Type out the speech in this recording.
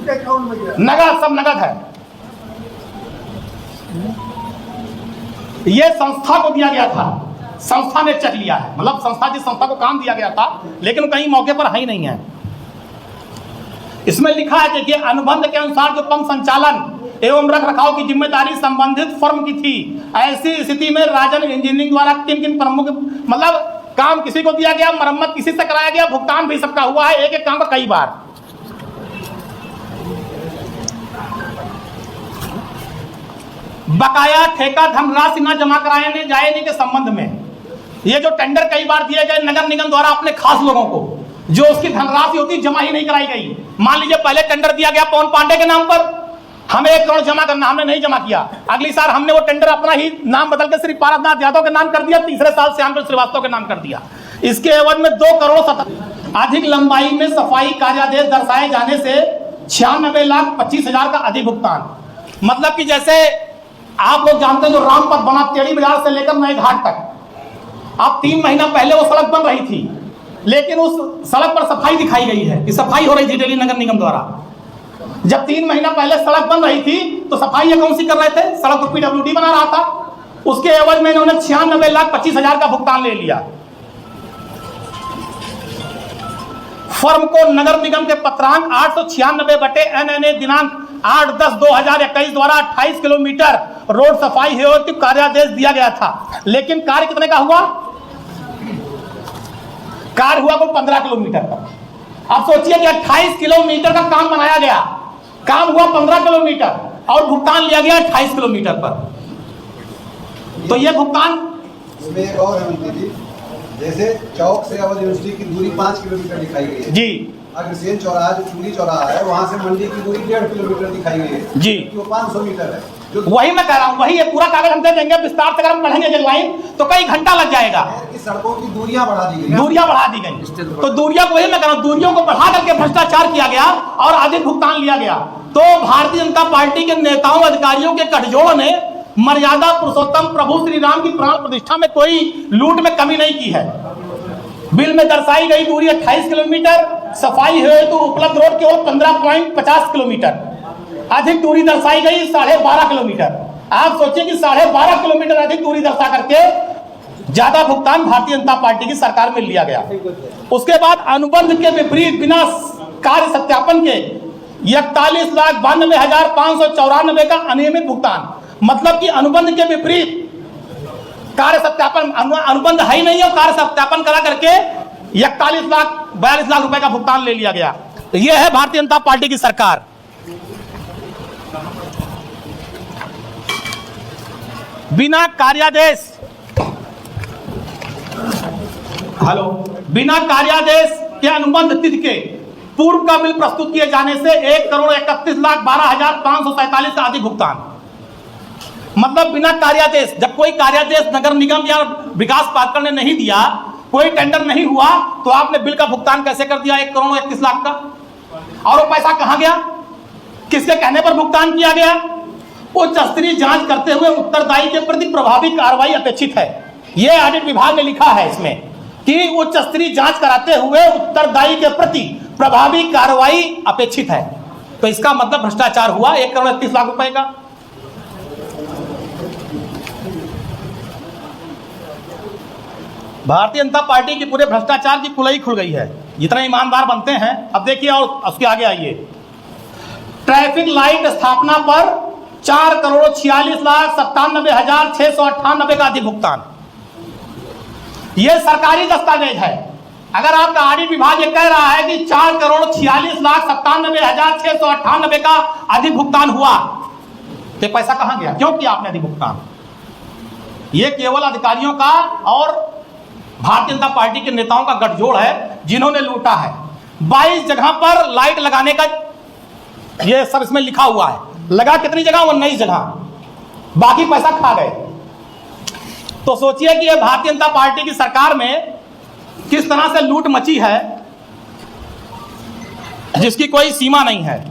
उनके अकाउंट में गया? नगद, सब नगद है। ये संस्था को दिया गया था, संस्था ने चेक लिया है, मतलब संस्था, जिस संस्था को काम दिया गया था, लेकिन कहीं मौके पर है ही नहीं है। इसमें लिखा है, देखिए, अनुबंध के अनुसार जो पंप संचालन एवं रख रखाव की जिम्मेदारी संबंधित फर्म की थी, ऐसी स्थिति में राजन इंजीनियरिंग द्वारा किन किन प्रमुख, मतलब काम किसी को दिया गया, मरम्मत किसी से कराया गया, भुगतान भी सबका हुआ है, एक एक काम का कई बार। बकाया ठेका धनराशि न जमा कराने जाने के संबंध में ये जो टेंडर कई बार दिए गए नगर निगम द्वारा अपने खास लोगों को, जो उसकी धनराशि होती जमा ही नहीं कराई गई। मान लीजिए पहले टेंडर दिया गया पवन पांडे के नाम पर, हमें 1 करोड़ जमा करना, हमने नहीं जमा किया। अगली साल हमने वो टेंडर अपना ही नाम बदल के श्री पारसनाथ यादव के नाम कर दिया, तीसरे साल श्यामचंद्र श्रीवास्तव के नाम कर दिया। इसके एवज में 2 करोड़ अधिक लंबाई में सफाई कार्यादेश दर्शाए जाने से 96,25,000 का अधिक भुगतान। मतलब कि जैसे आप लोग जानते हैं, जो रामपथ बना टेढ़ी बाजार से लेकर नए घाट तक, अब 3 महीना पहले वो सड़क बन रही थी, लेकिन उस सड़क पर सफाई दिखाई गई है कि सफाई हो रही थी दिल्ली नगर निगम द्वारा। जब 3 महीना पहले सड़क बन रही थी तो सफाई ये कौन सी कर रहे थे? सड़क को पीडब्ल्यूडी बना रहा था। उसके एवज में इन्होंने 96,25,000 का भुगतान ले लिया। फर्म को नगर निगम के पत्रांक 896/NNA दिनांक 8/10/2021 द्वारा 28 किलोमीटर रोड सफाई हेतु कार्यादेश दिया गया था, लेकिन कार्य कितने का हुआ? कार्य हुआ को 15 किलोमीटर का। अब सोचिए कि 28 किलोमीटर का काम बनाया गया, काम हुआ 15 किलोमीटर और भुगतान लिया गया 28 किलोमीटर पर। तो ये भुगतान इसमें एक और है मंत्री जी, जैसे चौक से अवध यूनिवर्सिटी की दूरी 5 किलोमीटर दिखाई गई है जी, अग्रसेन चौराहा जो चूड़ी चौराहा है वहाँ से मंडी की दूरी 1.5 किलोमीटर दिखाई गई है जी, वो 500 मीटर है। जो वही मैं कह रहा हूँ, वही ये पूरा कागज हम दे देंगे, विस्तार से अगर हम पढ़ेंगे लाइन तो कई घंटा लग जाएगा। सड़कों की दूरियां बढ़ा दी गई, दूरियां बढ़ा दी गई, तो दूरियां को वही मैं कह रहा हूँ, दूरियों को बढ़ा करके भ्रष्टाचार किया गया और अधिक भुगतान लिया गया। तो भारतीय जनता पार्टी के नेताओं अधिकारियों के गठजोड़ ने मर्यादा पुरुषोत्तम प्रभु श्री राम की प्राण प्रतिष्ठा में कोई लूट में कमी नहीं की है। बिल में दर्शाई गई दूरी 28 किलोमीटर, सफाई हेतु उपलब्ध रोड केवल 15.50 किलोमीटर, अधिक दूरी दर्शाई गई 12.5 किलोमीटर। आप सोचिए कि 12.5 किलोमीटर अधिक दूरी दर्शा करके ज्यादा भुगतान भारतीय जनता पार्टी की सरकार में लिया गया। उसके बाद अनुबंध के विपरीत बिना कार्य सत्यापन के 41,92,594 का अनियमित भुगतान। मतलब कि अनुबंध के विपरीत कार्य सत्यापन, अनुबंध है ही नहीं और कार्य सत्यापन करा करके 41,42,00,000 रुपए का भुगतान ले लिया गया। यह है भारतीय जनता पार्टी की सरकार। बिना कार्यादेश, बिना कार्यादेश के अनुबंध तिथि के पूर्व का बिल प्रस्तुत किए जाने से 1,31,12,547 का अधिक भुगतान। मतलब बिना कार्यादेश, जब कोई कार्यादेश नगर निगम या विकास प्राधिकरण ने नहीं दिया, कोई टेंडर नहीं हुआ, तो आपने बिल का भुगतान कैसे कर दिया 1,31,00,000 का? और वो पैसा कहां गया? किसके कहने पर भुगतान किया गया? उच्च स्तरीय जांच करते हुए उत्तरदायी के प्रति प्रभावी कार्रवाई अपेक्षित है। यह ऑडिट विभाग ने लिखा है इसमें कि उच्च स्तरीय जांच कराते हुए उत्तरदायी के प्रति प्रभावी कार्रवाई अपेक्षित है। तो इसका मतलब भ्रष्टाचार हुआ 1,31,00,000 रुपए का। भारतीय जनता पार्टी की पूरे भ्रष्टाचार की कुलई खुल गई है, जितने ईमानदार बनते हैं। अब देखिए और उसके आगे आइए, ट्रैफिक लाइट स्थापना पर 4,46,97,698 का अधिक भुगतान। यह सरकारी दस्तावेज है। अगर आपका ऑडिट विभाग ये कह रहा है कि 4,46,97,698 का अधिक भुगतान हुआ, तो पैसा कहां गया? क्यों किया आपने अधिक भुगतान? यह केवल अधिकारियों का और भारतीय जनता पार्टी के नेताओं का गठजोड़ है जिन्होंने लूटा है। 22 जगह पर लाइट लगाने का ये सब इसमें लिखा हुआ है। लगा कितनी जगह? 19 जगह, बाकी पैसा खा गए। तो सोचिए कि ये भारतीय जनता पार्टी की सरकार में किस तरह से लूट मची है जिसकी कोई सीमा नहीं है।